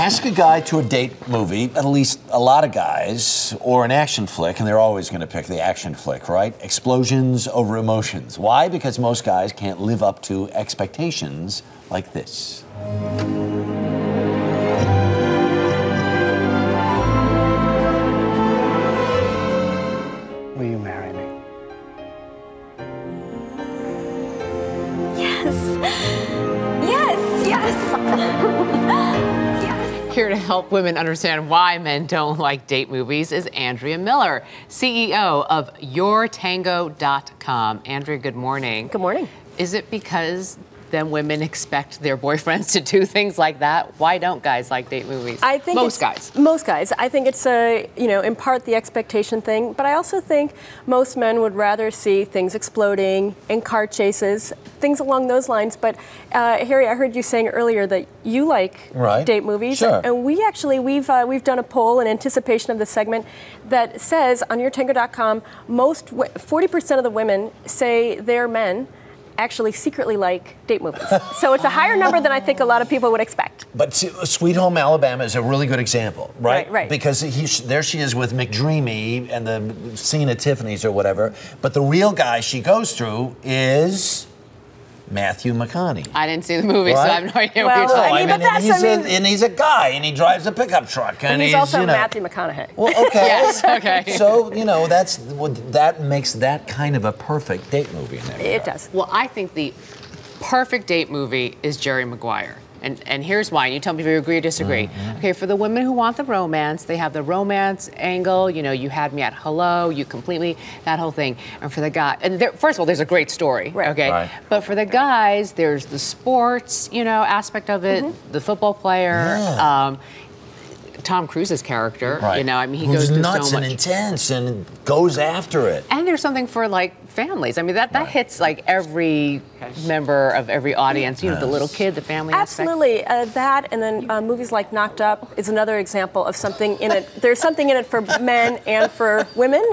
Ask a guy to a date movie, at least a lot of guys, or an action flick, and they're always going to pick the action flick, right? Explosions over emotions. Why? Because most guys can't live up to expectations like this. Will you marry me? Yes. Here to help women understand why men don't like date movies is Andrea Miller, CEO of YourTango.com. Andrea, good morning. Good morning. Is it because then women expect their boyfriends to do things like that? Why don't guys like date movies? I think most guys. Most guys. I think it's in part the expectation thing, but I also think most men would rather see things exploding and car chases, things along those lines. But Harry, I heard you saying earlier that you like date movies, sure. And we've done a poll in anticipation of this segment that says on YourTango.com, 40% of the women say their men actually secretly like date movies. So it's a higher number than I think a lot of people would expect. But Sweet Home Alabama is a really good example, right? Right. Because there she is with McDreamy and the scene at Tiffany's or whatever, but the real guy she goes through is Matthew McConaughey. I didn't see the movie, so I have no idea what you're talking about. And he's a guy, and he drives a pickup truck. And he's also Matthew McConaughey. Well, okay. Yes, okay. So, that makes that kind of a perfect date movie in that regard. It does. Well, I think the perfect date movie is Jerry Maguire. And here's why. You tell me if you agree or disagree. Mm-hmm. Okay, for the women who want the romance, they have the romance angle. You know, you had me at hello, you completely, that whole thing. And for the guy, and first of all, there's a great story, okay? Right. But for the guys, there's the sports, aspect of it, the football player. Yeah. Tom Cruise's character, right. He Who's goes through nuts so much. and intense and goes after it. And there's something for families. I mean, that hits every member of every audience. You know, the little kid, the family Absolutely. aspect. That and then movies like Knocked Up is another example of something in it. There's something in it for men and for women.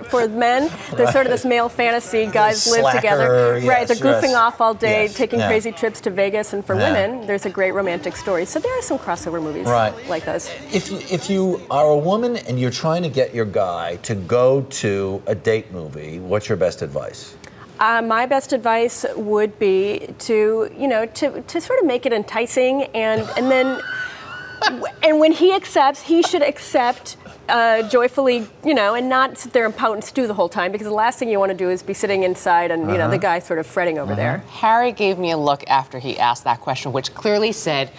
For men, there's sort of this male fantasy, guys live together. Yes, right, they're goofing off all day, taking yeah. crazy trips to Vegas. And for women, there's a great romantic story. So there are some crossover movies like those. If you are a woman and you're trying to get your guy to go to a date movie, what's your best advice? My best advice would be to sort of make it enticing, and then and when he accepts, he should accept joyfully, and not sit there and pout and stew the whole time, because the last thing you want to do is be sitting inside and the guy sort of fretting over there. Harry gave me a look after he asked that question, which clearly said,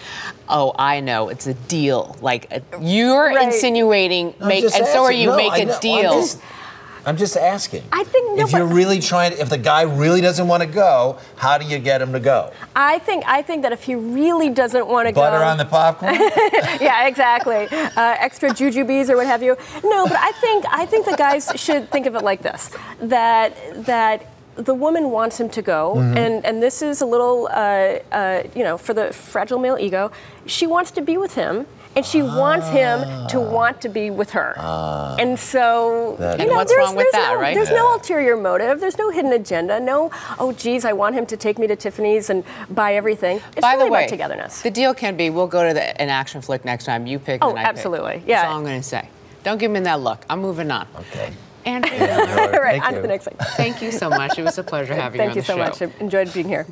"Oh, I know, it's a deal. Like you're insinuating, and so are you. Make a deal." I'm just asking. I think if you're really trying, if the guy really doesn't want to go, how do you get him to go? I think that if he really doesn't want to go, butter on the popcorn. Yeah, exactly. Extra jujubes or what have you. No, but I think the guys should think of it like this: that the woman wants him to go, and this is a little, for the fragile male ego. She wants to be with him. And she wants him to want to be with her. And so, what's wrong with that, right? There's no ulterior motive. There's no hidden agenda. No, oh, geez, I want him to take me to Tiffany's and buy everything. It's really about togetherness. The deal can be, we'll go to an action flick next time. You pick, and I pick. Absolutely. Yeah. That's all I'm going to say. Don't give me that look. I'm moving on. Okay. Andrea Miller. Right, on to the next thing. Thank you so much. It was a pleasure having you on the show. Thank you so much. I enjoyed being here.